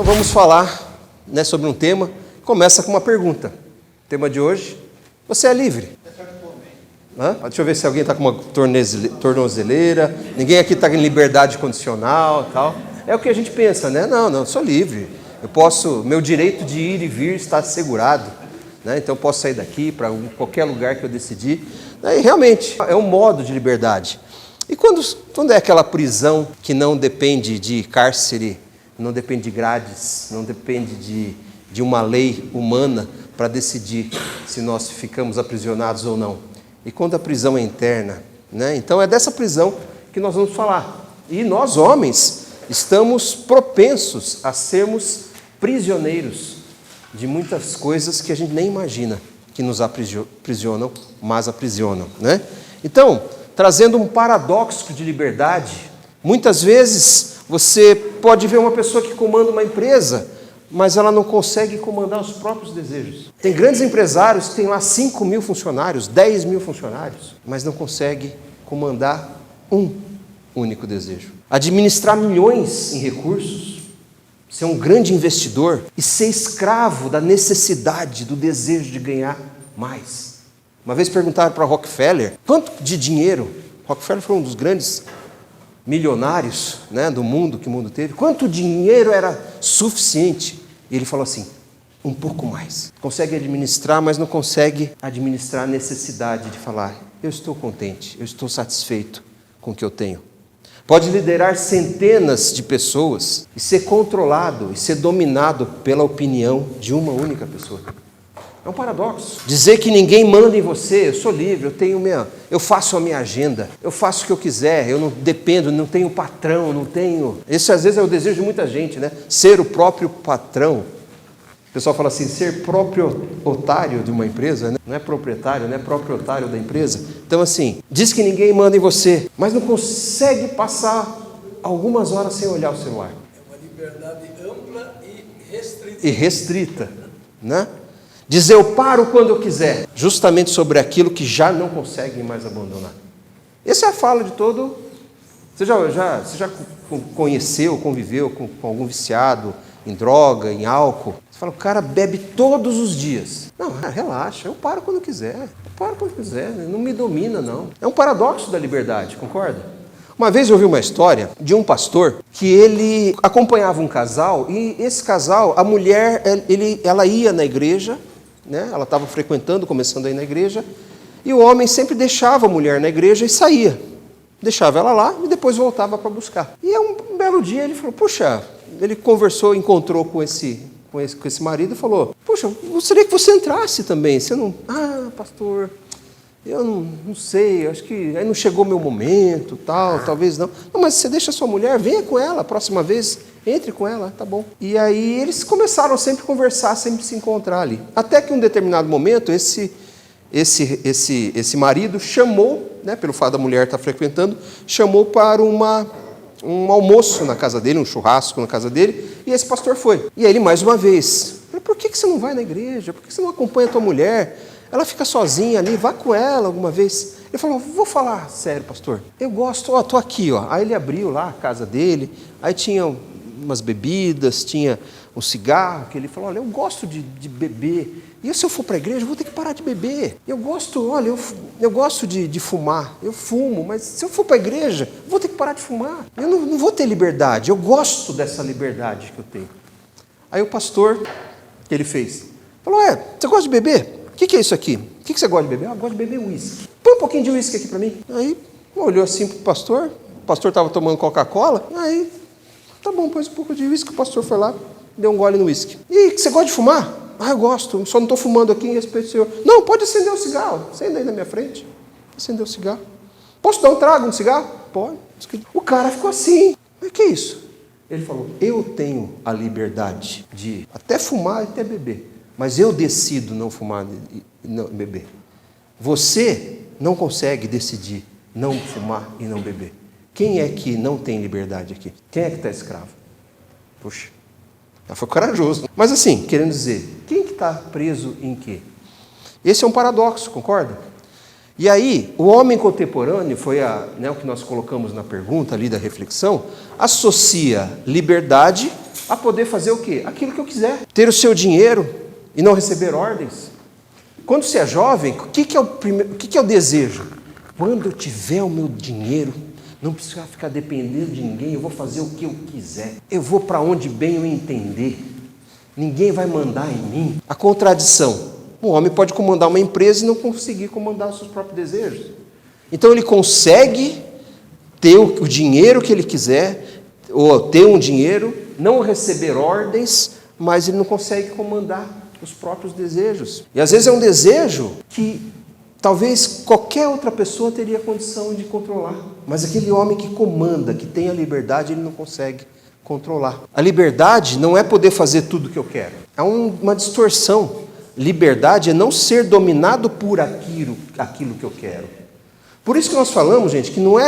vamos falar, sobre um tema, começa com uma pergunta. O tema de hoje, você é livre? Deixa eu ver se alguém está com uma tornozeleira, ninguém aqui está em liberdade condicional e tal. É o que a gente pensa, né? Não, sou livre. Meu direito de ir e vir está assegurado. Então eu posso sair daqui para qualquer lugar que eu decidir. E realmente, é um modo de liberdade. E quando é aquela prisão que não depende de cárcere, não depende de grades, não depende de uma lei humana para decidir se nós ficamos aprisionados ou não? E quando a prisão é interna, então é dessa prisão que nós vamos falar. E nós, homens, estamos propensos a sermos prisioneiros de muitas coisas que a gente nem imagina que nos aprisionam, mas aprisionam. Então, trazendo um paradoxo de liberdade, muitas vezes você pode ver uma pessoa que comanda uma empresa, mas ela não consegue comandar os próprios desejos. Tem grandes empresários que têm lá 5 mil funcionários, 10 mil funcionários, mas não consegue comandar um único desejo. Administrar milhões em recursos, ser um grande investidor e ser escravo da necessidade, do desejo de ganhar mais. Uma vez perguntaram para Rockefeller, quanto de dinheiro, Rockefeller foi um dos grandes milionários do mundo, que o mundo teve, quanto dinheiro era suficiente? E ele falou assim, um pouco mais. Consegue administrar, mas não consegue administrar a necessidade de falar, eu estou contente, eu estou satisfeito com o que eu tenho. Pode liderar centenas de pessoas e ser controlado e ser dominado pela opinião de uma única pessoa. É um paradoxo. Dizer que ninguém manda em você, eu sou livre, eu faço a minha agenda, eu faço o que eu quiser, eu não dependo, não tenho patrão, não tenho... Esse às vezes é o desejo de muita gente, Ser o próprio patrão. O pessoal fala assim, ser proprietário de uma empresa, não é proprietário, é proprietário da empresa. Então assim, diz que ninguém manda em você, mas não consegue passar algumas horas sem olhar o celular. É uma liberdade ampla e restrita. Dizer eu paro quando eu quiser, justamente sobre aquilo que já não conseguem mais abandonar. Essa é a fala de todo... Você já conheceu, conviveu com algum viciado em droga, em álcool? Você fala, o cara bebe todos os dias. Não, relaxa, eu paro quando quiser. Não me domina, não. É um paradoxo da liberdade, concorda? Uma vez eu ouvi uma história de um pastor que ele acompanhava um casal e esse casal, a mulher, ela ia na igreja, ela estava frequentando, começando a ir na igreja, e o homem sempre deixava a mulher na igreja e saía. Deixava ela lá e depois voltava para buscar. E um belo dia ele falou, ele conversou, encontrou com esse marido e falou, gostaria que você entrasse também. Você não... pastor, eu não sei, acho que aí não chegou meu momento, talvez não. Não, mas você deixa a sua mulher, venha com ela a próxima vez, entre com ela, tá bom. E aí eles começaram sempre a conversar, sempre se encontrar ali. Até que em um determinado momento, esse marido chamou, pelo fato da mulher estar frequentando, chamou para um almoço na casa dele, um churrasco na casa dele, e esse pastor foi. E aí ele mais uma vez, por que você não vai na igreja? Por que você não acompanha a tua mulher? Ela fica sozinha ali, vá com ela alguma vez. Ele falou, vou falar sério, pastor, eu gosto, estou aqui. Aí ele abriu lá a casa dele, aí tinha umas bebidas, tinha um cigarro, que ele falou, eu gosto de beber, e se eu for para a igreja, eu vou ter que parar de beber. Eu gosto de fumar, eu fumo, mas se eu for para a igreja, eu vou ter que parar de fumar. Eu não vou ter liberdade, eu gosto dessa liberdade que eu tenho. Aí o pastor, o que ele fez? Falou, você gosta de beber? O que é isso aqui? O que você gosta de beber? Eu gosto de beber uísque. Põe um pouquinho de uísque aqui para mim. Aí olhou assim para o pastor estava tomando Coca-Cola, aí, tá bom, põe um pouco de uísque, o pastor foi lá, deu um gole no uísque. E você gosta de fumar? Eu gosto, só não estou fumando aqui em respeito ao senhor. Não, pode acender o cigarro, acenda aí na minha frente. Acendeu o cigarro. Posso dar um trago no cigarro? Pode. O cara ficou assim, mas que é isso? Ele falou, eu tenho a liberdade de até fumar e até beber, mas eu decido não fumar e não beber. Você não consegue decidir não fumar e não beber. Quem é que não tem liberdade aqui? Quem é que está escravo? Puxa, foi corajoso. Mas assim, querendo dizer, quem que está preso em quê? Esse é um paradoxo, concorda? E aí, o homem contemporâneo, foi o que nós colocamos na pergunta ali da reflexão, associa liberdade a poder fazer o quê? Aquilo que eu quiser. Ter o seu dinheiro e não receber ordens. Quando você é jovem, o que é o desejo? Quando eu tiver o meu dinheiro, não precisa ficar dependendo de ninguém, eu vou fazer o que eu quiser. Eu vou para onde bem eu entender. Ninguém vai mandar em mim. A contradição. Um homem pode comandar uma empresa e não conseguir comandar os seus próprios desejos. Então ele consegue ter o dinheiro que ele quiser, ou ter um dinheiro, não receber ordens, mas ele não consegue comandar os próprios desejos. E às vezes é um desejo que talvez qualquer outra pessoa teria condição de controlar. Mas aquele homem que comanda, que tem a liberdade, ele não consegue controlar. A liberdade não é poder fazer tudo o que eu quero. É uma distorção. Liberdade é não ser dominado por aquilo que eu quero. Por isso que nós falamos, gente, que não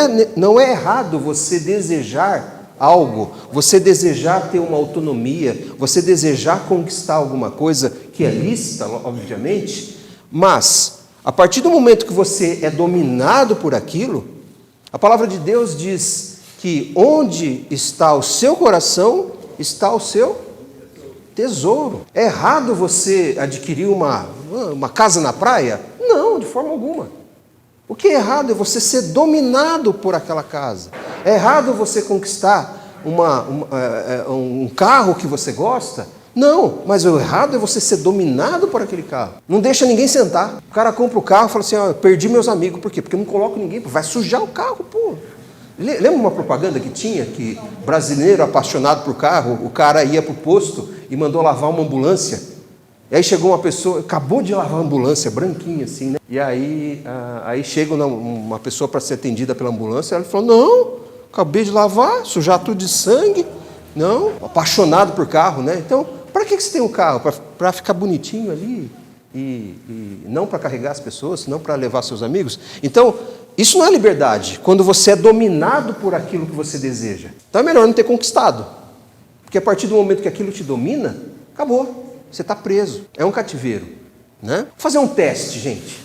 é errado você desejar algo, você desejar ter uma autonomia, você desejar conquistar alguma coisa que é lícita, obviamente, mas a partir do momento que você é dominado por aquilo, a palavra de Deus diz que onde está o seu coração, está o seu tesouro. É errado você adquirir uma casa na praia? Não, de forma alguma. O que é errado é você ser dominado por aquela casa. É errado você conquistar um carro que você gosta? Não, mas o errado é você ser dominado por aquele carro. Não deixa ninguém sentar. O cara compra o carro e fala assim, eu perdi meus amigos. Por quê? Porque eu não coloco ninguém. Vai sujar o carro, pô. Lembra uma propaganda que tinha, que brasileiro apaixonado por carro, o cara ia para o posto e mandou lavar uma ambulância. E aí chegou uma pessoa, acabou de lavar a ambulância, branquinha assim, né? E aí chega uma pessoa para ser atendida pela ambulância, ela falou, não, acabei de lavar, sujar tudo de sangue. Não, apaixonado por carro, né? Então, para que você tem um carro? Para ficar bonitinho ali e não para carregar as pessoas, não para levar seus amigos? Então, isso não é liberdade, quando você é dominado por aquilo que você deseja. Então é melhor não ter conquistado, porque a partir do momento que aquilo te domina, acabou, você está preso, é um cativeiro, né? Vou fazer um teste, gente,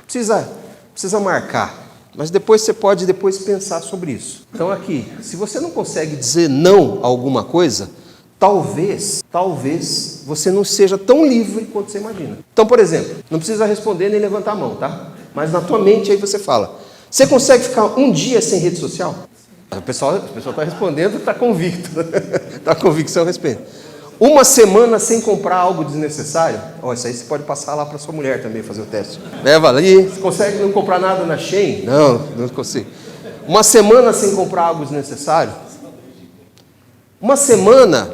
precisa marcar, mas depois você pode pensar sobre isso. Então aqui, se você não consegue dizer não a alguma coisa, talvez você não seja tão livre quanto você imagina. Então, por exemplo, não precisa responder nem levantar a mão, tá? Mas na tua mente aí você fala, você consegue ficar um dia sem rede social? O pessoal está respondendo, está convicto. Está convicção a respeito. Uma semana sem comprar algo desnecessário? Isso aí você pode passar lá para sua mulher também fazer o teste. Leva ali. Você consegue não comprar nada na Shein? Não consigo. Uma semana sem comprar algo desnecessário? Uma semana,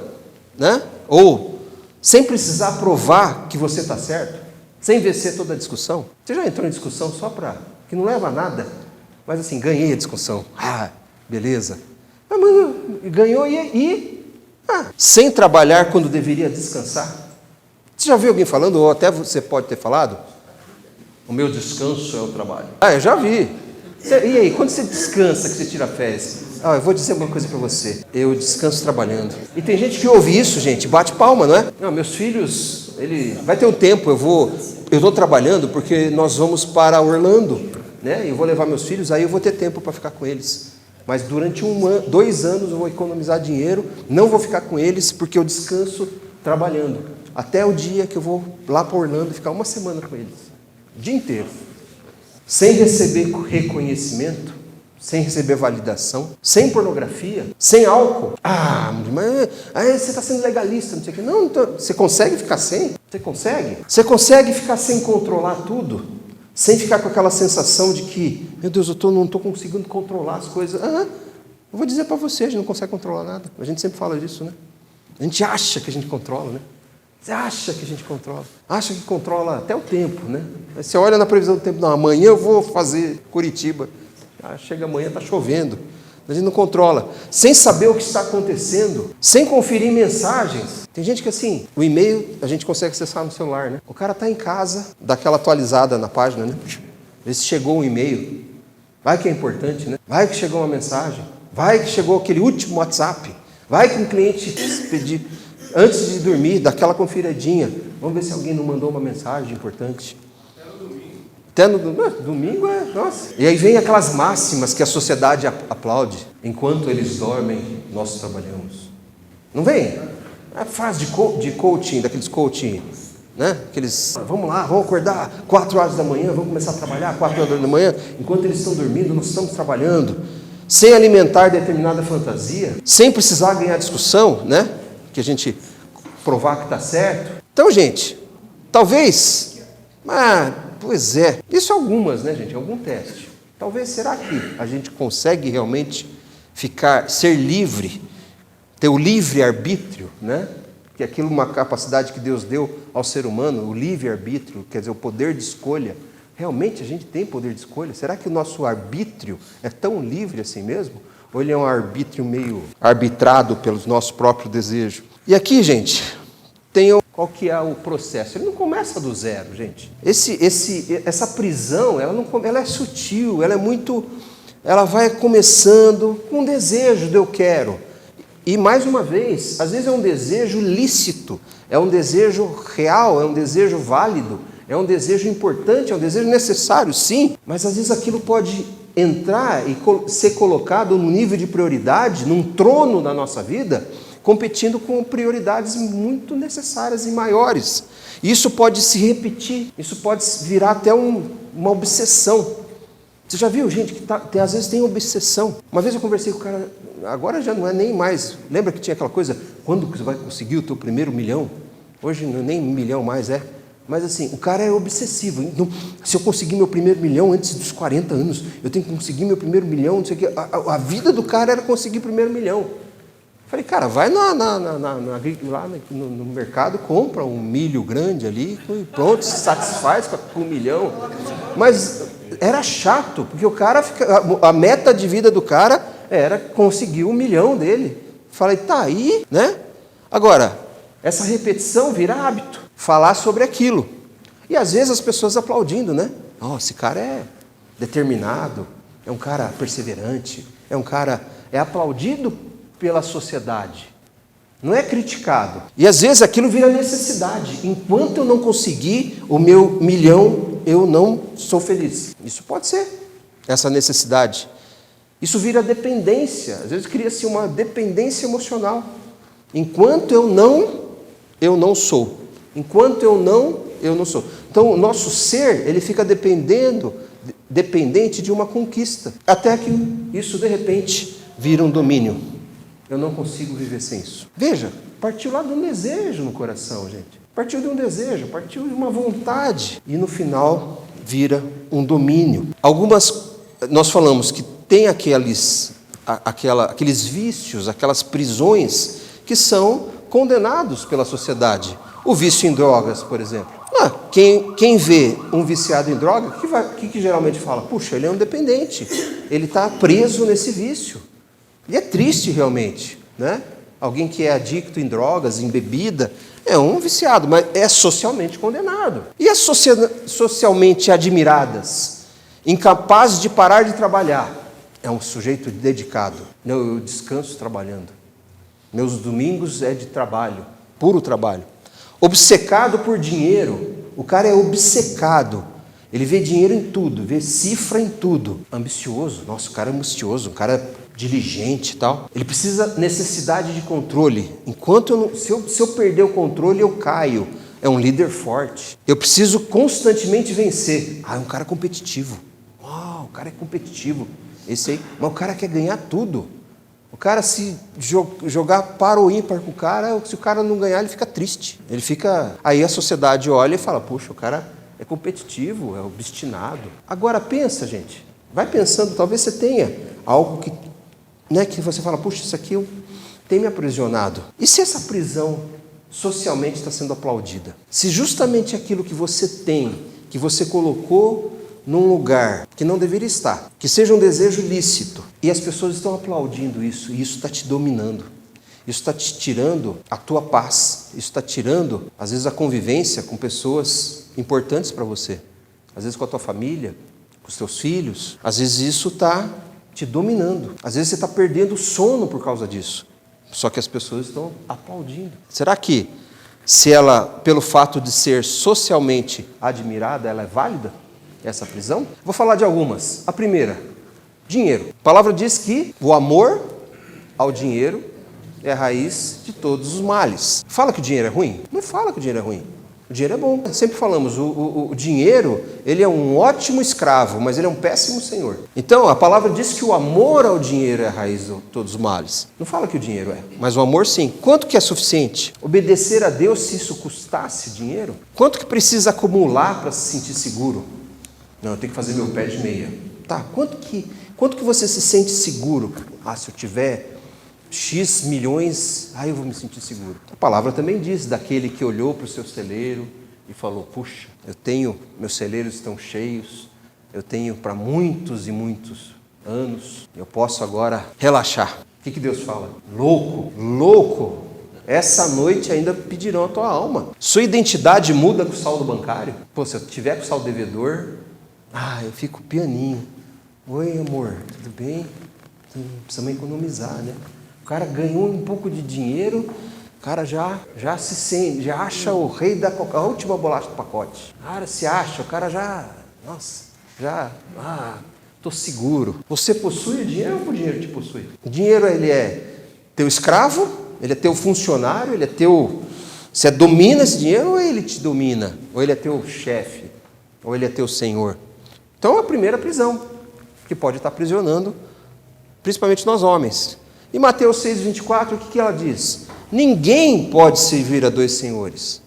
né? Ou sem precisar provar que você está certo? Sem vencer toda a discussão? Você já entrou em discussão só para... que não leva a nada? Mas assim, ganhei a discussão. Beleza. Mas ganhou sem trabalhar quando deveria descansar. Você já viu alguém falando, ou até você pode ter falado? O meu descanso é o trabalho. Eu já vi. E aí, quando você descansa, que você tira férias? Eu vou dizer uma coisa para você. Eu descanso trabalhando. E tem gente que ouve isso, gente, bate palma, não é? Não, meus filhos, vai ter um tempo, eu estou trabalhando porque nós vamos para Orlando, né? Eu vou levar meus filhos, aí eu vou ter tempo para ficar com eles. Mas durante 2 anos eu vou economizar dinheiro, não vou ficar com eles porque eu descanso trabalhando. Até o dia que eu vou lá para Orlando ficar uma semana com eles. O dia inteiro. Sem receber reconhecimento, sem receber validação, sem pornografia, sem álcool. Mas você está sendo legalista, não sei o quê. Não, então, você consegue ficar sem? Você consegue? Você consegue ficar sem controlar tudo? Sem ficar com aquela sensação de que, meu Deus, eu não estou conseguindo controlar as coisas. Eu vou dizer para você, a gente não consegue controlar nada. A gente sempre fala disso, né? A gente acha que a gente controla, né? Você acha que a gente controla. Acha que controla até o tempo, né? Aí você olha na previsão do tempo, não, amanhã eu vou fazer Curitiba. Chega amanhã, está chovendo. A gente não controla. Sem saber o que está acontecendo. Sem conferir mensagens. Tem gente que assim, o e-mail a gente consegue acessar no celular, né? O cara está em casa, dá aquela atualizada na página, né? Vê se chegou um e-mail. Vai que é importante, né? Vai que chegou uma mensagem. Vai que chegou aquele último WhatsApp. Vai que um cliente pedir, antes de dormir, dá aquela conferidinha. Vamos ver se alguém não mandou uma mensagem importante. Até no domingo nossa. E aí vem aquelas máximas que a sociedade aplaude. Enquanto eles dormem, nós trabalhamos. Não vem? É frase de coaching, daqueles coaching, né? Aqueles, vamos lá, vamos acordar 4 horas da manhã, vamos começar a trabalhar 4 horas da manhã. Enquanto eles estão dormindo, nós estamos trabalhando. Sem alimentar determinada fantasia, sem precisar ganhar discussão, né? Que a gente provar que está certo. Então, gente, talvez, pois é, isso algumas, né, gente? Algum teste. Talvez, será que a gente consegue realmente ser livre, ter o livre-arbítrio, né? Que aquilo é uma capacidade que Deus deu ao ser humano, o livre-arbítrio, quer dizer, o poder de escolha. Realmente a gente tem poder de escolha? Será que o nosso arbítrio é tão livre assim mesmo? Ou ele é um arbítrio meio arbitrado pelos nossos próprios desejos? E aqui, gente, qual que é o processo? Ele não começa do zero, gente. Essa prisão, ela é sutil, ela vai começando com um desejo de eu quero. E mais uma vez, às vezes é um desejo lícito, é um desejo real, é um desejo válido, é um desejo importante, é um desejo necessário, sim, mas às vezes aquilo pode entrar e ser colocado num nível de prioridade, num trono na nossa vida, competindo com prioridades muito necessárias e maiores. Isso pode se repetir, isso pode virar até uma obsessão. Você já viu gente que às vezes tem obsessão? Uma vez eu conversei com o cara, agora já não é nem mais, lembra que tinha aquela coisa, quando você vai conseguir o teu primeiro milhão? Hoje não é nem 1 milhão mais, Mas assim, o cara é obsessivo. Então, se eu conseguir meu primeiro milhão antes dos 40 anos, eu tenho que conseguir meu primeiro milhão, não sei o quê. A vida do cara era conseguir o primeiro milhão. Falei, cara, vai lá no mercado, compra um milho grande ali, e pronto, se satisfaz com 1 milhão. Mas era chato, porque o cara a meta de vida do cara era conseguir 1 milhão dele. Falei, tá aí, né? Agora, essa repetição vira hábito, falar sobre aquilo. E às vezes as pessoas aplaudindo, né? Esse cara é determinado, é um cara perseverante, é aplaudido pela sociedade, não é criticado. E às vezes aquilo vira necessidade. Enquanto eu não conseguir o meu 1 milhão, eu não sou feliz. Isso pode ser, essa necessidade. Isso vira dependência, às vezes cria-se uma dependência emocional. Enquanto eu não sou. Enquanto eu não sou. Então o nosso ser, ele fica dependente de uma conquista, até que isso de repente vira um domínio. Eu não consigo viver sem isso. Veja, partiu lá de um desejo no coração, gente. Partiu de um desejo, partiu de uma vontade. E no final vira um domínio. Nós falamos que tem aqueles vícios, aquelas prisões que são condenados pela sociedade. O vício em drogas, por exemplo. Quem vê um viciado em droga, o que geralmente fala? Puxa, ele é um dependente. Ele está preso nesse vício. E é triste realmente, né? Alguém que é adicto em drogas, em bebida, é um viciado, mas é socialmente condenado. E as socialmente admiradas, incapazes de parar de trabalhar, é um sujeito dedicado. Não, eu descanso trabalhando. Meus domingos é de trabalho, puro trabalho. Obcecado por dinheiro, o cara é obcecado. Ele vê dinheiro em tudo, vê cifra em tudo. Ambicioso, nossa, o cara é ambicioso, um cara diligente e tal. Ele precisa necessidade de controle. Enquanto se eu perder o controle, eu caio. É um líder forte. Eu preciso constantemente vencer. É um cara competitivo. O cara é competitivo. Esse aí. Mas o cara quer ganhar tudo. O cara, se jogar par ou ímpar com o cara, se o cara não ganhar, ele fica triste. Aí a sociedade olha e fala, puxa, o cara é competitivo, é obstinado. Agora pensa, gente. Vai pensando, talvez você tenha algo que você fala, puxa, isso aqui tem me aprisionado. E se essa prisão socialmente está sendo aplaudida? Se justamente aquilo que você tem, que você colocou num lugar que não deveria estar, que seja um desejo lícito, e as pessoas estão aplaudindo isso, e isso está te dominando, isso está te tirando a tua paz, isso está tirando, às vezes, a convivência com pessoas importantes para você, às vezes com a tua família, com os teus filhos, às vezes isso está te dominando. Às vezes você está perdendo o sono por causa disso. Só que as pessoas estão aplaudindo. Será que, se ela, pelo fato de ser socialmente admirada, ela é válida? essa prisão? Vou falar de algumas. A primeira, dinheiro. A palavra diz que o amor ao dinheiro é a raiz de todos os males. Fala que o dinheiro é ruim? Não fala que o dinheiro é ruim. O dinheiro é bom. Sempre falamos, o dinheiro, ele é um ótimo escravo, mas ele é um péssimo senhor. Então, a palavra diz que o amor ao dinheiro é a raiz de todos os males. Não fala que o dinheiro é, mas o amor sim. Quanto que é suficiente? Obedecer a Deus se isso custasse dinheiro? Quanto que precisa acumular para se sentir seguro? Não, eu tenho que fazer meu pé de meia. Tá, quanto que você se sente seguro? Se eu tiver X milhões, eu vou me sentir seguro. A palavra também diz, daquele que olhou para o seu celeiro e falou, puxa, meus celeiros estão cheios, eu tenho para muitos e muitos anos, eu posso agora relaxar. O que Deus fala? Louco, essa noite ainda pedirão a tua alma. Sua identidade muda com o saldo bancário? Se eu tiver com o saldo devedor, eu fico pianinho. Oi, amor, tudo bem? Precisamos economizar, né? O cara ganhou um pouco de dinheiro, o cara já se sente, já acha o rei a última bolacha do pacote. O cara se acha, o cara estou seguro. Você possui o dinheiro ou o dinheiro te possui? O dinheiro, ele é teu escravo, ele é teu funcionário, ele é teu... Você domina esse dinheiro ou ele te domina? Ou ele é teu chefe? Ou ele é teu senhor? Então, a primeira prisão, que pode estar aprisionando, principalmente nós homens. Em Mateus 6,24, o que ela diz? Ninguém pode servir a dois senhores,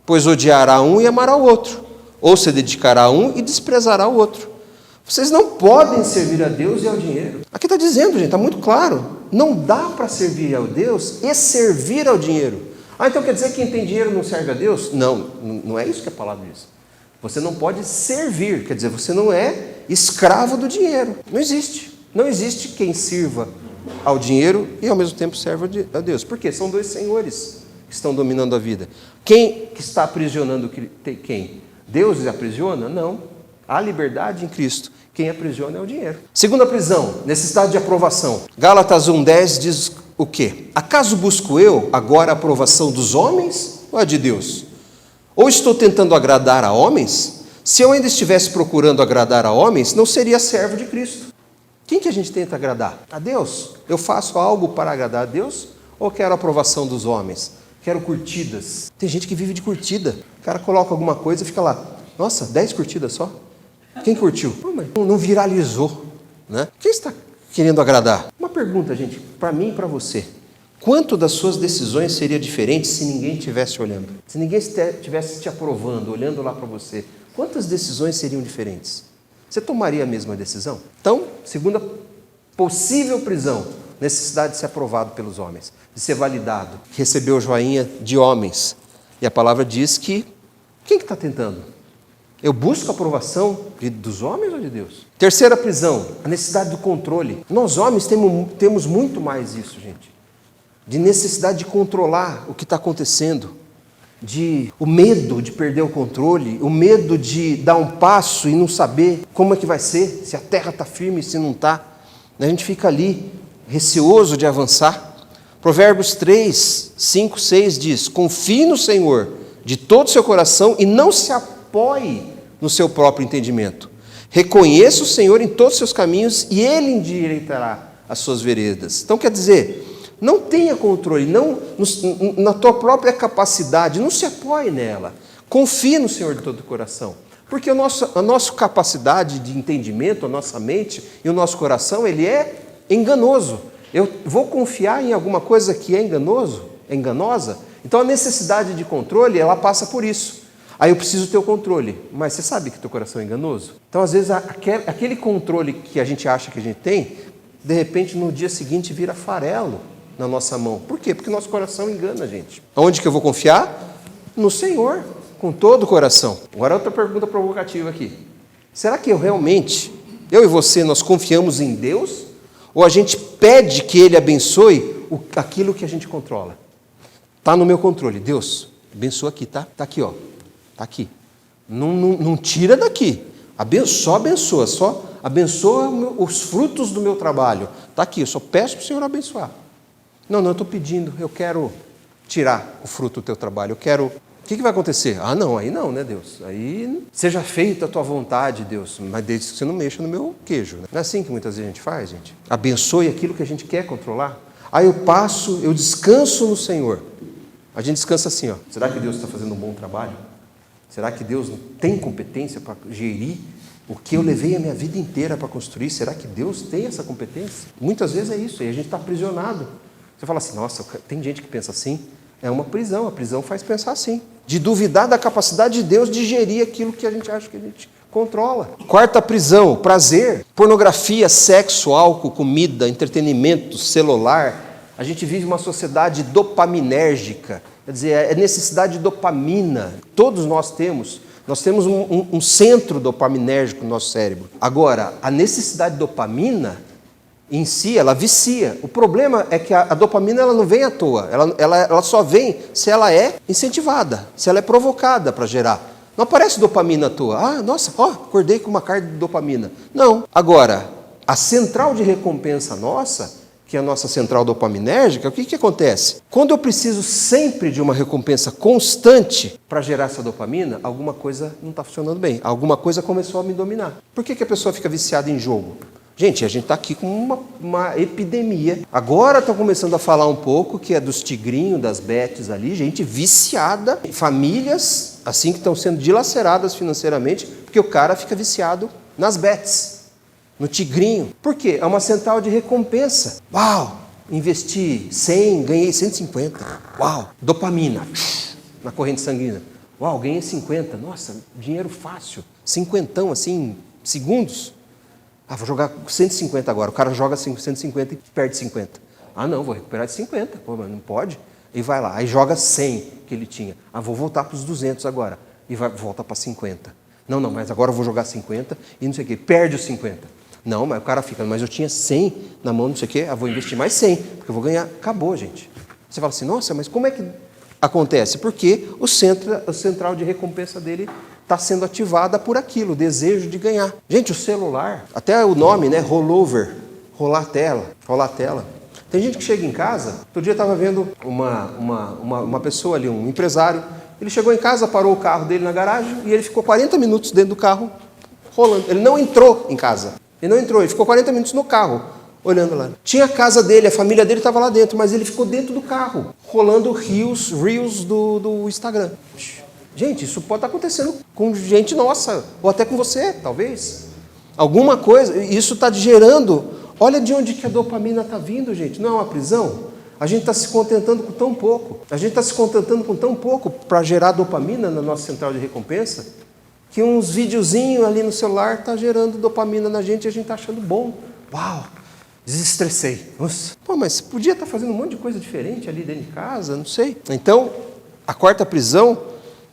pois odiará um e amará o outro, ou se dedicará a um e desprezará o outro. Vocês não podem servir a Deus e ao dinheiro. Aqui está dizendo, gente, está muito claro. Não dá para servir ao Deus e servir ao dinheiro. Então quer dizer que quem tem dinheiro não serve a Deus? Não é isso que a palavra diz. Você não pode servir, quer dizer, você não é escravo do dinheiro. Não existe. Não existe quem sirva ao dinheiro e ao mesmo tempo serve a Deus. Por quê? São dois senhores que estão dominando a vida. Quem que está aprisionando quem? Deus aprisiona? Não. Há liberdade em Cristo. Quem aprisiona é o dinheiro. Segunda prisão, necessidade de aprovação. Gálatas 1,10 diz o quê? Acaso busco eu agora a aprovação dos homens ou a de Deus? Ou estou tentando agradar a homens? Se eu ainda estivesse procurando agradar a homens, não seria servo de Cristo. Quem que a gente tenta agradar? A Deus. Eu faço algo para agradar a Deus ou quero a aprovação dos homens? Quero curtidas. Tem gente que vive de curtida. O cara coloca alguma coisa e fica lá. Nossa, 10 curtidas só? Quem curtiu? Não viralizou, né? Quem está querendo agradar? Uma pergunta, gente, para mim e para você. Quanto das suas decisões seria diferente se ninguém estivesse olhando? Se ninguém estivesse te aprovando, olhando lá para você, quantas decisões seriam diferentes? Você tomaria a mesma decisão? Então, segunda possível prisão, necessidade de ser aprovado pelos homens, de ser validado, receber o joinha de homens. E a palavra diz que, quem que está tentando? Eu busco a aprovação dos homens ou de Deus? Terceira prisão, a necessidade do controle. Nós homens temos muito mais isso, gente. De necessidade de controlar o que está acontecendo. O medo de perder o controle, o medo de dar um passo e não saber como é que vai ser, se a terra está firme, se não está. A gente fica ali, receoso de avançar. Provérbios 3, 5, 6 diz, confie no Senhor de todo o seu coração e não se apoie no seu próprio entendimento. Reconheça o Senhor em todos os seus caminhos e Ele endireitará as suas veredas. Então quer dizer, não tenha controle, na tua própria capacidade, não se apoie nela. Confie no Senhor de todo o coração. Porque a nossa capacidade de entendimento, a nossa mente e o nosso coração, ele é enganoso. Eu vou confiar em alguma coisa que é enganosa, então a necessidade de controle, ela passa por isso. Aí eu preciso ter o controle, mas você sabe que teu coração é enganoso? Então às vezes aquele controle que a gente acha que a gente tem, de repente no dia seguinte vira farelo na nossa mão. Por quê? Porque nosso coração engana a gente. Onde que eu vou confiar? No Senhor, com todo o coração. Agora outra pergunta provocativa aqui. Será que eu e você, nós confiamos em Deus? Ou a gente pede que Ele abençoe aquilo que a gente controla? Está no meu controle. Deus, abençoa aqui, tá? Está aqui, ó. Está aqui. Não tira daqui. Só abençoa. Só abençoa os frutos do meu trabalho. Está aqui. Eu só peço para o Senhor abençoar. Não, eu estou pedindo. Eu quero tirar o fruto do teu trabalho. Eu quero O que vai acontecer? Ah, não, aí não, né, Deus? Aí seja feita a tua vontade, Deus, mas desde que você não mexa no meu queijo. Né? Não é assim que muitas vezes a gente faz, gente? Abençoe aquilo que a gente quer controlar. Aí eu descanso no Senhor. A gente descansa assim, ó. Será que Deus está fazendo um bom trabalho? Será que Deus não tem competência para gerir o que eu levei a minha vida inteira para construir? Será que Deus tem essa competência? Muitas vezes é isso, e a gente está aprisionado. Você fala assim, nossa, tem gente que pensa assim. É uma prisão, a prisão faz pensar assim. De duvidar da capacidade de Deus de gerir aquilo que a gente acha que a gente controla. Quarta prisão, prazer. Pornografia, sexo, álcool, comida, entretenimento, celular. A gente vive uma sociedade dopaminérgica. Quer dizer, é necessidade de dopamina. Todos nós temos. Nós temos um centro dopaminérgico no nosso cérebro. Agora, a necessidade de dopamina em si, ela vicia. O problema é que a dopamina ela não vem à toa. Ela só vem se ela é incentivada, se ela é provocada para gerar. Não aparece dopamina à toa. Ah, nossa, acordei com uma carga de dopamina. Não. Agora, a central de recompensa nossa, que é a nossa central dopaminérgica, o que acontece? Quando eu preciso sempre de uma recompensa constante para gerar essa dopamina, alguma coisa não está funcionando bem. Alguma coisa começou a me dominar. Por que a pessoa fica viciada em jogo? Gente, a gente está aqui com uma epidemia. Agora estão começando a falar um pouco que é dos tigrinhos, das bets ali, gente viciada, famílias assim que estão sendo dilaceradas financeiramente, porque o cara fica viciado nas bets, no tigrinho. Por quê? É uma central de recompensa. Uau, investi 100, ganhei 150. Uau, dopamina na corrente sanguínea. Uau, ganhei 50. Nossa, dinheiro fácil. 50 assim, segundos. Ah, vou jogar 150 agora. O cara joga 150 e perde 50. Ah, não, vou recuperar de 50. Pô, mas não pode. E vai lá. Aí joga 100 que ele tinha. Ah, vou voltar para os 200 agora. E volta para 50. Não, mas agora eu vou jogar 50 e não sei o quê. Perde os 50. Não, mas o cara fica, mas eu tinha 100 na mão, não sei o quê. Ah, vou investir mais 100, porque eu vou ganhar. Acabou, gente. Você fala assim, nossa, mas como é que acontece? Porque o central de recompensa dele está sendo ativada por aquilo, o desejo de ganhar. Gente, o celular, até o nome, né? Rollover, rolar a tela. Tem gente que chega em casa, outro dia eu estava vendo uma pessoa ali, um empresário, ele chegou em casa, parou o carro dele na garagem e ele ficou 40 minutos dentro do carro rolando. Ele não entrou em casa, ele ficou 40 minutos no carro, olhando lá. Tinha a casa dele, a família dele estava lá dentro, mas ele ficou dentro do carro, rolando reels do Instagram. Gente, isso pode estar acontecendo com gente nossa, ou até com você, talvez. Alguma coisa, isso está gerando. Olha de onde que a dopamina está vindo, gente. Não é uma prisão? A gente está se contentando com tão pouco. Para gerar dopamina na nossa central de recompensa, que uns videozinhos ali no celular está gerando dopamina na gente e a gente está achando bom. Uau, desestressei. Nossa. Pô, mas podia estar fazendo um monte de coisa diferente ali dentro de casa, não sei. Então, a quarta prisão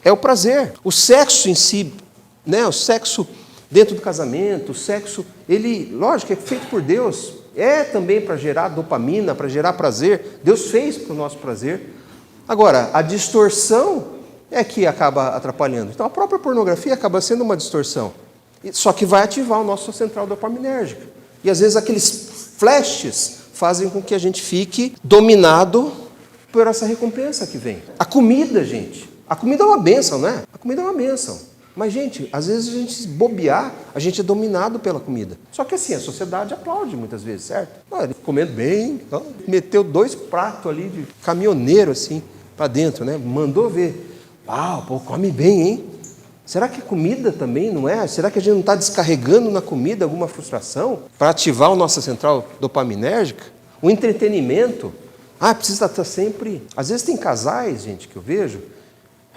é o prazer. O sexo em si, né? O sexo dentro do casamento, o sexo, ele, lógico, é feito por Deus. É também para gerar dopamina, para gerar prazer. Deus fez para o nosso prazer. Agora, a distorção é que acaba atrapalhando. Então, a própria pornografia acaba sendo uma distorção. Só que vai ativar o nosso central dopaminérgico. E, às vezes, aqueles flashes fazem com que a gente fique dominado por essa recompensa que vem. A comida, gente. A comida é uma bênção, né? A comida é uma bênção. Mas, gente, às vezes a gente se bobear, a gente é dominado pela comida. Só que assim, a sociedade aplaude muitas vezes, certo? Ele comendo bem, meteu 2 pratos ali de caminhoneiro assim para dentro, né? Mandou ver. Uau, pô, come bem, hein? Será que a comida também não é? Será que a gente não está descarregando na comida alguma frustração para ativar a nossa central dopaminérgica? O entretenimento. Precisa estar sempre... Às vezes tem casais, gente, que eu vejo,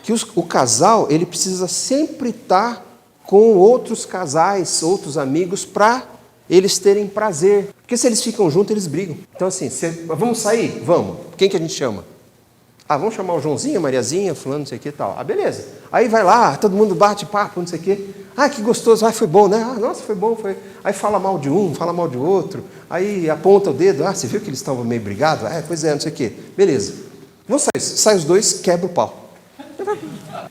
que o casal ele precisa sempre estar com outros casais, outros amigos, para eles terem prazer. Porque se eles ficam juntos, eles brigam. Então assim, vamos sair? Vamos. Quem que a gente chama? Vamos chamar o Joãozinho, a Mariazinha, fulano, não sei o que e tal. Beleza. Aí vai lá, todo mundo bate papo, não sei o que. Que gostoso, foi bom, né? Nossa, foi bom, foi. Aí fala mal de um, fala mal de outro. Aí aponta o dedo, você viu que eles estavam meio brigados? Pois é, não sei o que. Beleza. Vamos sair. Sai os dois, quebra o pau.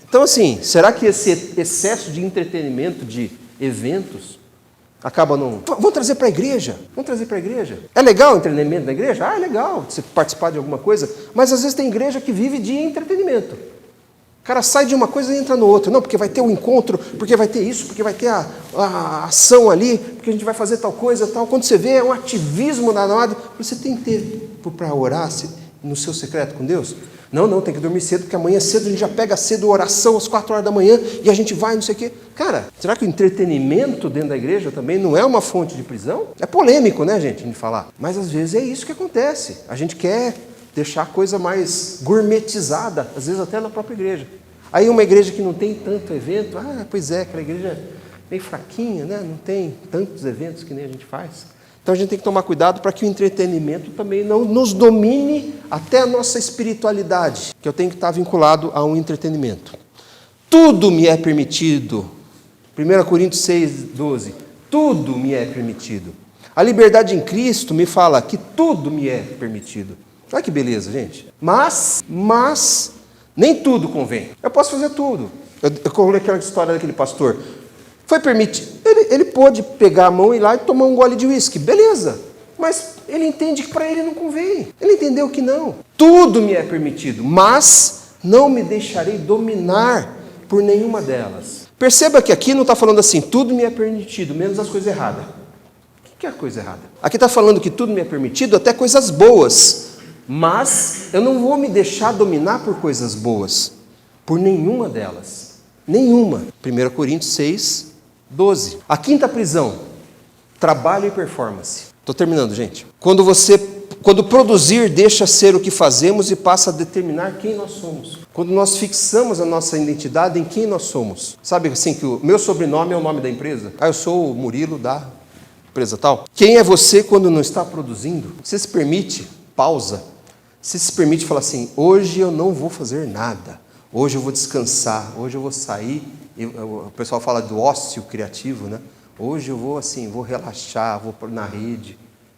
Então, assim, será que esse excesso de entretenimento, de eventos, acaba não... Vamos trazer para a igreja. É legal o entretenimento na igreja? É legal você participar de alguma coisa, mas às vezes tem igreja que vive de entretenimento. O cara sai de uma coisa e entra no outro. Não, porque vai ter um encontro, porque vai ter isso, porque vai ter a ação ali, porque a gente vai fazer tal coisa, tal. Quando você vê, é um ativismo danado. Você tem tempo para orar no seu secreto com Deus? Não, tem que dormir cedo, porque amanhã cedo a gente já pega cedo oração às 4 horas da manhã e a gente vai, não sei o quê. Cara, será que o entretenimento dentro da igreja também não é uma fonte de prisão? É polêmico, né, gente, de falar. Mas às vezes é isso que acontece. A gente quer deixar a coisa mais gourmetizada, às vezes até na própria igreja. Aí uma igreja que não tem tanto evento, pois é, aquela igreja meio fraquinha, né? Não tem tantos eventos que nem a gente faz. Então a gente tem que tomar cuidado para que o entretenimento também não nos domine até a nossa espiritualidade, que eu tenho que estar vinculado a um entretenimento. Tudo me é permitido. 1 Coríntios 6:12. Tudo me é permitido. A liberdade em Cristo me fala que tudo me é permitido. Olha que beleza, gente. Mas nem tudo convém. Eu posso fazer tudo. Eu coloquei aquela história daquele pastor. Foi permitido. Ele pôde pegar a mão e ir lá e tomar um gole de uísque. Beleza. Mas ele entende que para ele não convém. Ele entendeu que não. Tudo me é permitido, mas não me deixarei dominar por nenhuma delas. Perceba que aqui não está falando assim, tudo me é permitido, menos as coisas erradas. O que é a coisa errada? Aqui está falando que tudo me é permitido, até coisas boas. Mas eu não vou me deixar dominar por coisas boas. Por nenhuma delas. Nenhuma. 1 Coríntios 6:12. A quinta prisão, trabalho e performance. Estou terminando, gente. Quando produzir deixa ser o que fazemos e passa a determinar quem nós somos. Quando nós fixamos a nossa identidade em quem nós somos. Sabe assim que o meu sobrenome é o nome da empresa? Eu sou o Murilo da empresa tal. Quem é você quando não está produzindo? Você se permite pausa? Você se permite falar assim, hoje eu não vou fazer nada. Hoje eu vou descansar, hoje eu vou sair, o pessoal fala do ócio criativo, né? Hoje eu vou assim, vou relaxar, vou na rede.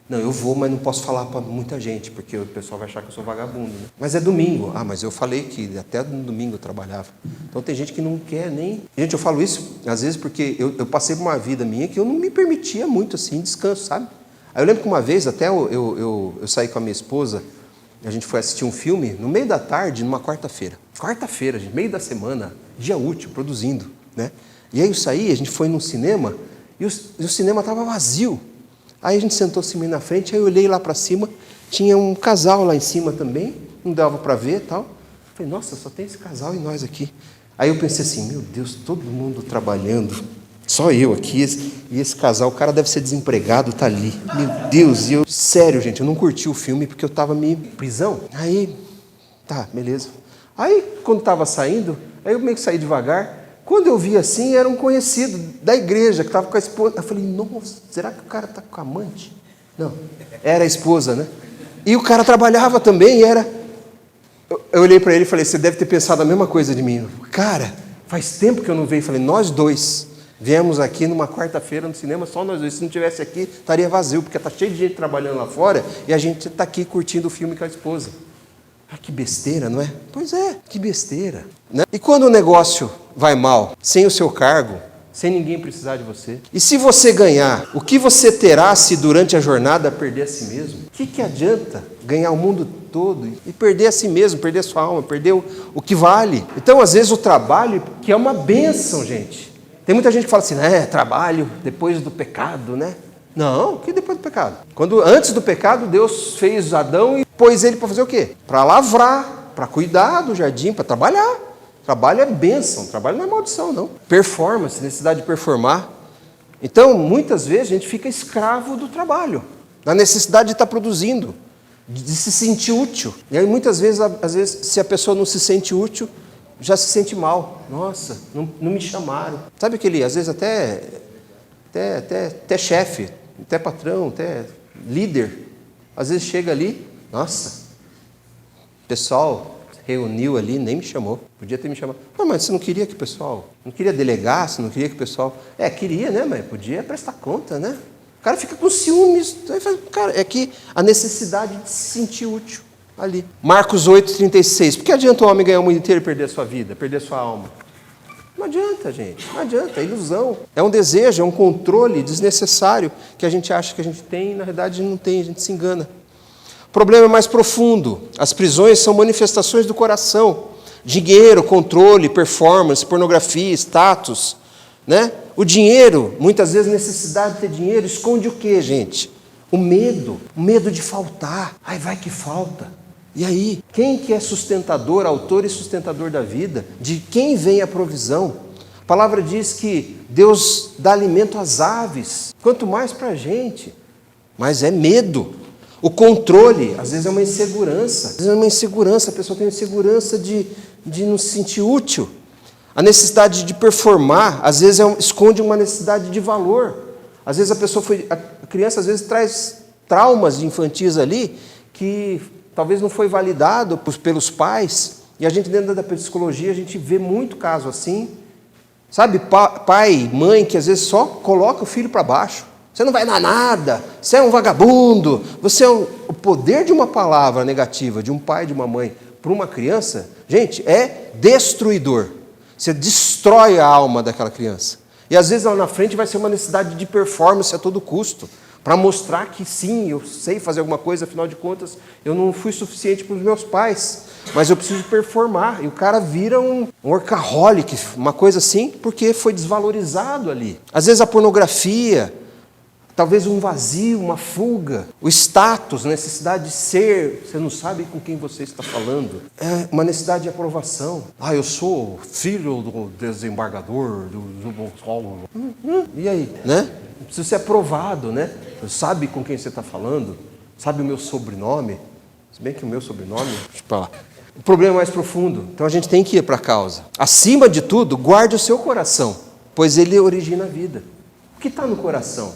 Não, eu vou, mas não posso falar para muita gente, porque o pessoal vai achar que eu sou vagabundo, né? Mas é domingo. Mas eu falei que até no domingo eu trabalhava. Então tem gente que não quer nem... Gente, eu falo isso, às vezes, porque eu passei por uma vida minha que eu não me permitia muito assim, descanso, sabe? Aí eu lembro que uma vez, até eu saí com a minha esposa, a gente foi assistir um filme no meio da tarde, numa quarta-feira. Quarta-feira, gente, meio da semana, dia útil, produzindo, né? E aí eu saí, a gente foi num cinema, e o cinema estava vazio. Aí a gente sentou assim meio na frente, aí eu olhei lá para cima, tinha um casal lá em cima também, não dava para ver e tal. Falei, nossa, só tem esse casal e nós aqui. Aí eu pensei assim, meu Deus, todo mundo trabalhando, só eu aqui, e esse casal, o cara deve ser desempregado, tá ali. Meu Deus, sério, gente, eu não curti o filme porque eu estava meio prisão. Aí, tá, beleza. Aí, quando estava saindo, aí eu meio que saí devagar. Quando eu vi assim, era um conhecido da igreja, que estava com a esposa. Eu falei, nossa, será que o cara está com a amante? Não, era a esposa, né? E o cara trabalhava também, e era... Eu olhei para ele e falei, você deve ter pensado a mesma coisa de mim. Cara, faz tempo que eu não vejo. Falei, nós dois viemos aqui numa quarta-feira no cinema, só nós dois. Se não tivesse aqui, estaria vazio, porque está cheio de gente trabalhando lá fora, e a gente está aqui curtindo o filme com a esposa. Que besteira, não é? Pois é, que besteira, né? E quando o negócio vai mal, sem o seu cargo, sem ninguém precisar de você? E se você ganhar, o que você terá se durante a jornada perder a si mesmo? O que adianta ganhar o mundo todo e perder a si mesmo, perder a sua alma, perder o que vale? Então, às vezes, o trabalho, que é uma bênção, gente. Tem muita gente que fala assim, trabalho depois do pecado, né? Não, que depois do pecado? Antes do pecado, Deus fez Adão e pôs ele para fazer o quê? Para lavrar, para cuidar do jardim, para trabalhar. Trabalho é bênção, trabalho não é maldição, não. Performance, necessidade de performar. Então, muitas vezes, a gente fica escravo do trabalho, da necessidade de estar produzindo, de se sentir útil. E aí, muitas vezes, às vezes, se a pessoa não se sente útil, já se sente mal. Nossa, não me chamaram. Sabe aquele, às vezes, até chefe, até patrão, até líder, às vezes chega ali, nossa, o pessoal reuniu ali, nem me chamou, podia ter me chamado. Não, mas você não queria que o pessoal, não queria delegar, você não queria que o pessoal, queria, né, mas podia prestar conta, né? O cara fica com ciúmes, cara, é que a necessidade de se sentir útil ali. Marcos 8:36, por que adianta o homem ganhar o mundo inteiro e perder a sua vida, perder a sua alma? Não adianta, gente, não adianta, é ilusão. É um desejo, é um controle desnecessário que a gente acha que a gente tem e, na verdade, não tem, a gente se engana. O problema é mais profundo. As prisões são manifestações do coração. Dinheiro, controle, performance, pornografia, status, né? O dinheiro, muitas vezes a necessidade de ter dinheiro esconde o quê, gente? O medo de faltar. Ai, vai que falta. E aí, quem que é sustentador, autor e sustentador da vida? De quem vem a provisão? A palavra diz que Deus dá alimento às aves, quanto mais para a gente. Mas é medo. O controle, às vezes é uma insegurança. Às vezes é uma insegurança, a pessoa tem insegurança de não se sentir útil. A necessidade de performar, às vezes esconde uma necessidade de valor. Às vezes a criança às vezes traz traumas infantis ali, que talvez não foi validado pelos pais. E a gente dentro da psicologia, a gente vê muito caso assim. Sabe, pai, mãe, que às vezes só coloca o filho para baixo. Você não vai dar nada, você é um vagabundo, você é O poder de uma palavra negativa, de um pai, de uma mãe, para uma criança, gente, é destruidor. Você destrói a alma daquela criança. E às vezes lá na frente vai ser uma necessidade de performance a todo custo, para mostrar que sim, eu sei fazer alguma coisa, afinal de contas, eu não fui suficiente para os meus pais, mas eu preciso performar. E o cara vira um workaholic, uma coisa assim, porque foi desvalorizado ali. Às vezes a pornografia, talvez um vazio, uma fuga, o status, necessidade de ser, você não sabe com quem você está falando, é uma necessidade de aprovação. Ah, eu sou filho do desembargador, E aí, né? Precisa ser aprovado, né? Sabe com quem você está falando? Sabe o meu sobrenome? Se bem que o meu sobrenome, deixa eu falar. O problema é mais profundo, então a gente tem que ir para a causa. Acima de tudo, guarde o seu coração, pois ele origina a vida. O que está no coração?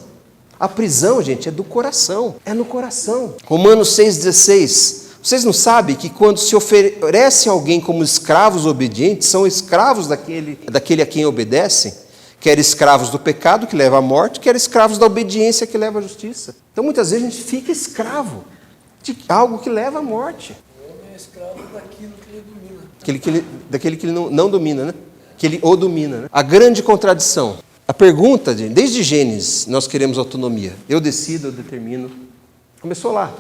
A prisão, gente, é do coração, é no coração. Romanos 6,16. Vocês não sabem que quando se oferece alguém como escravos obedientes, são escravos daquele a quem obedecem? Quer escravos do pecado, que leva à morte, quer escravos da obediência, que leva à justiça. Então, muitas vezes, a gente fica escravo de algo que leva à morte. O homem é escravo daquilo que ele domina. Daquele que ele não domina, né? Que ele o domina, né? A grande contradição. A pergunta, desde Gênesis, nós queremos autonomia. Eu decido, eu determino. Começou lá,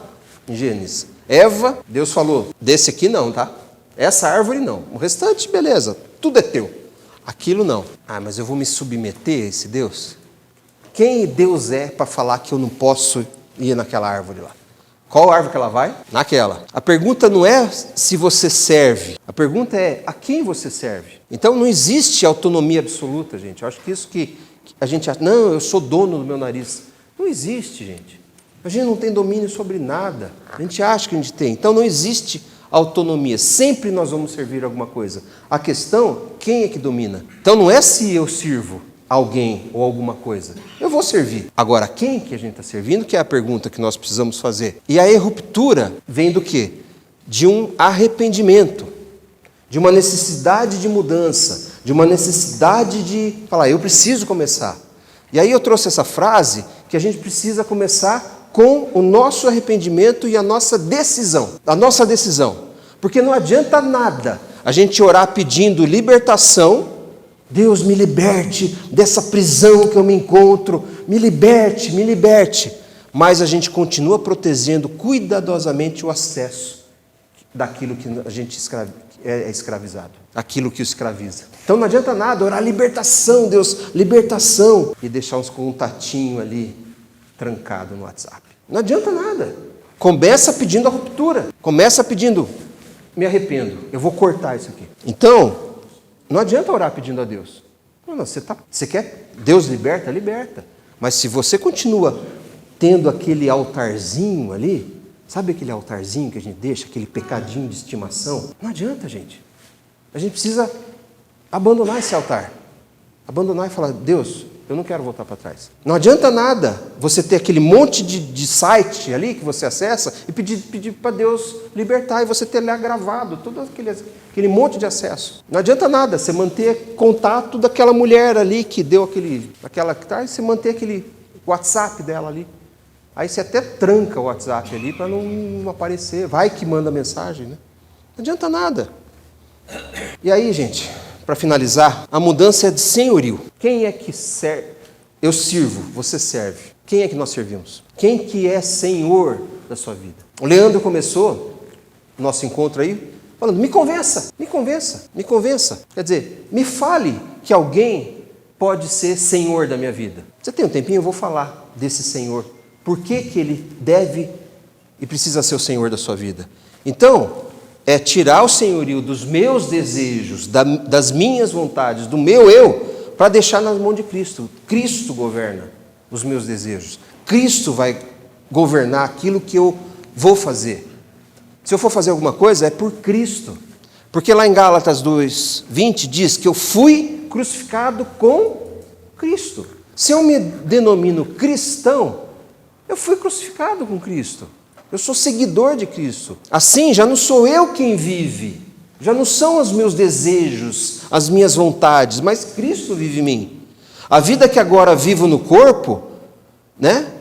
em Gênesis. Eva, Deus falou, desse aqui não, tá? Essa árvore não. O restante, beleza, tudo é teu. Aquilo não. Ah, mas eu vou me submeter a esse Deus? Quem Deus é para falar que eu não posso ir naquela árvore lá? Qual árvore que ela vai? Naquela. A pergunta não é se você serve. A pergunta é a quem você serve. Então não existe autonomia absoluta, gente. Eu acho que isso que a gente acha, não, eu sou dono do meu nariz. Não existe, gente. A gente não tem domínio sobre nada. A gente acha que a gente tem. Então não existe autonomia. Sempre nós vamos servir alguma coisa. A questão, quem é que domina? Então não é se eu sirvo alguém ou alguma coisa. Eu vou servir. Agora, quem que a gente está servindo, que é a pergunta que nós precisamos fazer. E a ruptura vem do quê? De um arrependimento, de uma necessidade de mudança, de uma necessidade de falar, eu preciso começar. E aí eu trouxe essa frase, que a gente precisa começar com o nosso arrependimento e a nossa decisão. A nossa decisão. Porque não adianta nada a gente orar pedindo libertação. Deus, me liberte dessa prisão que eu me encontro, me liberte, me liberte. Mas a gente continua protegendo cuidadosamente o acesso daquilo que a gente é escravizado, aquilo que o escraviza. Então não adianta nada orar libertação, Deus, libertação, e deixar uns contatinhos ali trancado no WhatsApp. Não adianta nada. Começa pedindo a ruptura, começa pedindo, me arrependo, eu vou cortar isso aqui. Então, não adianta orar pedindo a Deus. Não, você quer Deus liberta? Liberta. Mas se você continua tendo aquele altarzinho ali, sabe aquele altarzinho que a gente deixa, aquele pecadinho de estimação? Não adianta, gente. A gente precisa abandonar esse altar. Abandonar e falar, Deus, eu não quero voltar para trás. Não adianta nada você ter aquele monte de site ali que você acessa e pedir para Deus libertar e você ter lá gravado todo aquele monte de acesso. Não adianta nada você manter contato daquela mulher ali que deu você manter aquele WhatsApp dela ali. Aí você até tranca o WhatsApp ali para não aparecer. Vai que manda mensagem, né? Não adianta nada. E aí, gente, para finalizar, a mudança é de senhorio. Quem é que serve? Eu sirvo, você serve. Quem é que nós servimos? Quem que é senhor da sua vida? O Leandro começou o nosso encontro aí falando, me convença. Quer dizer, me fale que alguém pode ser senhor da minha vida. Você tem um tempinho? Eu vou falar desse senhor. Por que que ele deve e precisa ser o senhor da sua vida? Então, é tirar o senhorio dos meus desejos, das minhas vontades, do meu eu, para deixar nas mãos de Cristo. Cristo governa os meus desejos. Cristo vai governar aquilo que eu vou fazer. Se eu for fazer alguma coisa, é por Cristo. Porque lá em Gálatas 2:20 diz que eu fui crucificado com Cristo. Se eu me denomino cristão, eu fui crucificado com Cristo. Eu sou seguidor de Cristo. Assim, já não sou eu quem vive. Já não são os meus desejos, as minhas vontades, mas Cristo vive em mim. A vida que agora vivo no corpo, né?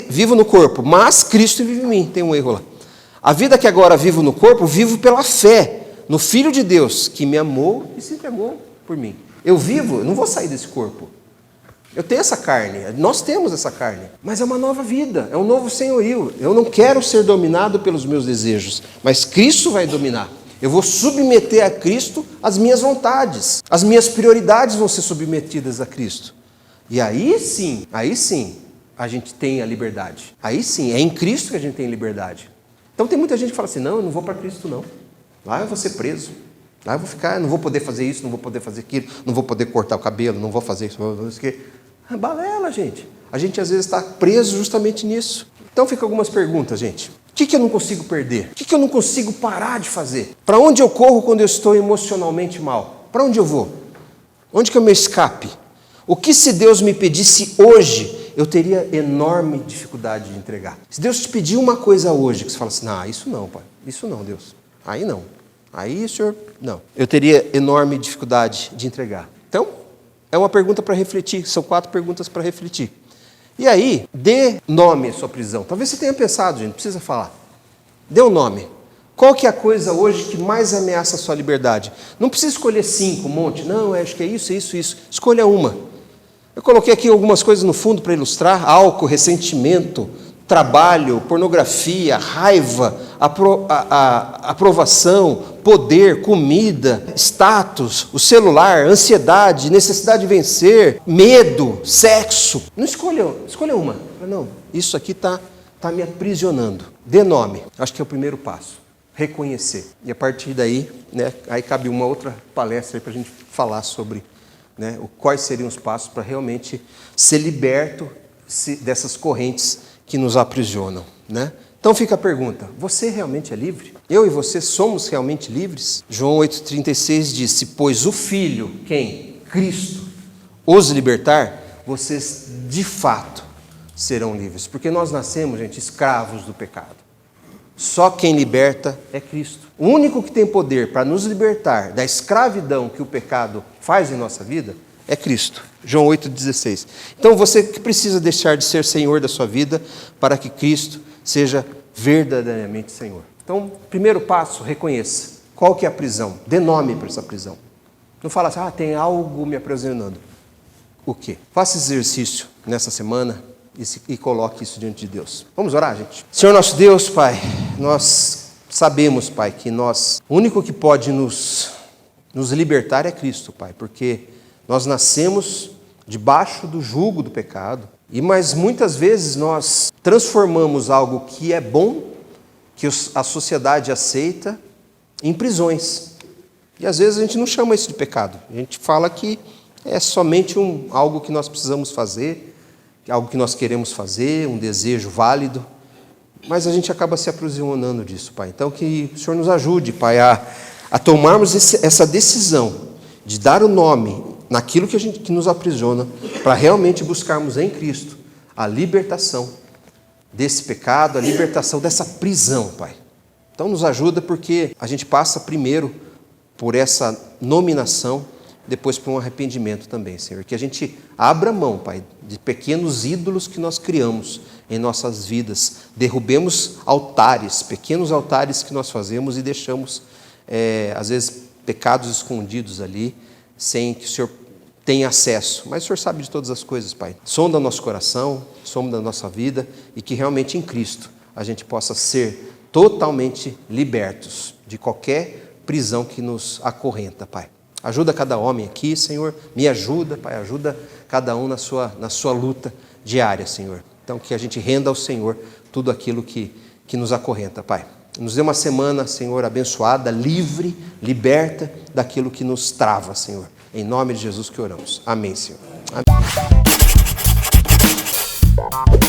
Vivo no corpo, mas Cristo vive em mim. Tem um erro lá. A vida que agora vivo no corpo, vivo pela fé no Filho de Deus, que me amou e se entregou por mim. Eu não vou sair desse corpo. Eu tenho essa carne, nós temos essa carne, mas é uma nova vida, é um novo senhorio. Eu não quero ser dominado pelos meus desejos, mas Cristo vai dominar. Eu vou submeter a Cristo as minhas vontades, as minhas prioridades vão ser submetidas a Cristo. E aí sim, a gente tem a liberdade. Aí sim, é em Cristo que a gente tem liberdade. Então tem muita gente que fala assim, não, eu não vou para Cristo não. Lá eu vou ser preso. Lá eu vou ficar, não vou poder fazer isso, não vou poder fazer aquilo, não vou poder cortar o cabelo, não vou fazer isso, não vou fazer isso. Balela, gente. A gente às vezes está preso justamente nisso. Então ficam algumas perguntas, gente. O que eu não consigo perder? O que eu não consigo parar de fazer? Para onde eu corro quando eu estou emocionalmente mal? Para onde eu vou? Onde que eu me escape? O que se Deus me pedisse hoje, eu teria enorme dificuldade de entregar? Se Deus te pedir uma coisa hoje, que você fala assim, não, isso não, pai. Isso não, Deus. Aí não. Aí o senhor, não. Eu teria enorme dificuldade de entregar. Então, é uma pergunta para refletir. São 4 perguntas para refletir. E aí, dê nome à sua prisão. Talvez você tenha pensado, gente, não precisa falar. Dê um nome. Qual que é a coisa hoje que mais ameaça a sua liberdade? Não precisa escolher 5, um monte. Não, acho que é isso. Escolha uma. Eu coloquei aqui algumas coisas no fundo para ilustrar. Álcool, ressentimento, trabalho, pornografia, raiva, aprovação, poder, comida, status, o celular, ansiedade, necessidade de vencer, medo, sexo. Não escolha uma. Não, isso aqui está me aprisionando. Dê nome. Acho que é o primeiro passo. Reconhecer. E a partir daí, né, aí cabe uma outra palestra para a gente falar sobre, né, quais seriam os passos para realmente ser liberto dessas correntes que nos aprisionam, né? Então fica a pergunta, você realmente é livre? Eu e você somos realmente livres? João 8,36 disse, pois o Filho, quem? Cristo, os libertar, vocês de fato serão livres. Porque nós nascemos, gente, escravos do pecado. Só quem liberta é Cristo. O único que tem poder para nos libertar da escravidão que o pecado faz em nossa vida é Cristo. João 8,16. Então você que precisa deixar de ser Senhor da sua vida para que Cristo seja verdadeiramente Senhor. Então, primeiro passo, reconheça. Qual que é a prisão? Dê nome para essa prisão. Não fala assim, tem algo me aprisionando. O quê? Faça exercício nessa semana e coloque isso diante de Deus. Vamos orar, gente? Senhor nosso Deus, Pai, nós sabemos, Pai, que o único que pode nos libertar é Cristo, Pai, porque nós nascemos debaixo do jugo do pecado, mas muitas vezes nós transformamos algo que é bom, que a sociedade aceita, em prisões. E às vezes a gente não chama isso de pecado, a gente fala que é somente algo que nós precisamos fazer, algo que nós queremos fazer, um desejo válido, mas a gente acaba se aprisionando disso, Pai. Então que o Senhor nos ajude, Pai, a tomarmos essa decisão de dar o nome naquilo que nos aprisiona, para realmente buscarmos em Cristo a libertação desse pecado, a libertação dessa prisão, Pai. Então nos ajuda porque a gente passa primeiro por essa nominação, depois por um arrependimento também, Senhor. Que a gente abra mão, Pai, de pequenos ídolos que nós criamos em nossas vidas. Derrubemos altares, pequenos altares que nós fazemos e deixamos, às vezes, pecados escondidos ali, sem que o Senhor tenha acesso. Mas o Senhor sabe de todas as coisas, Pai. Sonda nosso coração, sonda nossa vida e que realmente em Cristo a gente possa ser totalmente libertos de de qualquer prisão que nos acorrenta, Pai. Ajuda cada homem aqui, Senhor. Me ajuda, Pai. Ajuda cada um na sua luta diária, Senhor. Então, que a gente renda ao Senhor tudo aquilo que nos acorrenta, Pai. Nos dê uma semana, Senhor, abençoada, livre, liberta daquilo que nos trava, Senhor. Em nome de Jesus que oramos. Amém, Senhor. Amém.